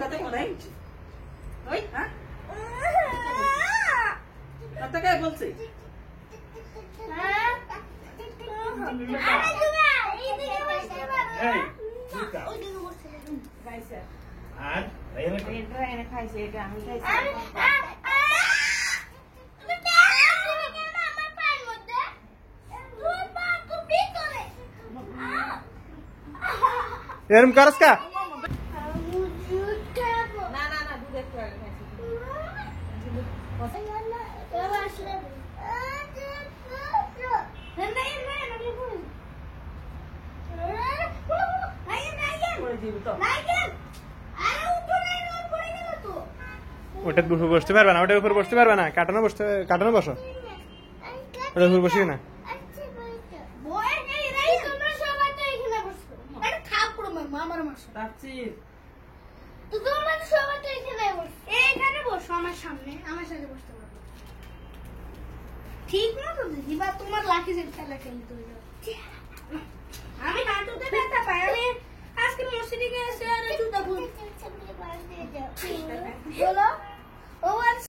কথা মনে হয় ওই হ্যাঁ কথা কে বলছে আর এটা খাইছে এটা আমি খাইছি এরম করস কা না না না দুধ একটু আগে খাইছি ওটার উপর বসতে পারবে না, ওটার উপর বসতে পারবে না, কাটানো বসো, ওটার উপর বসিও না। ঠিক না তো দিদি বা তোমার লাঠি যে খেলা খেলতে আমি হাঁটুতে ব্যথা পাই। আমি আজকে মসজিদে গিয়ে এসে আর জুতা বলো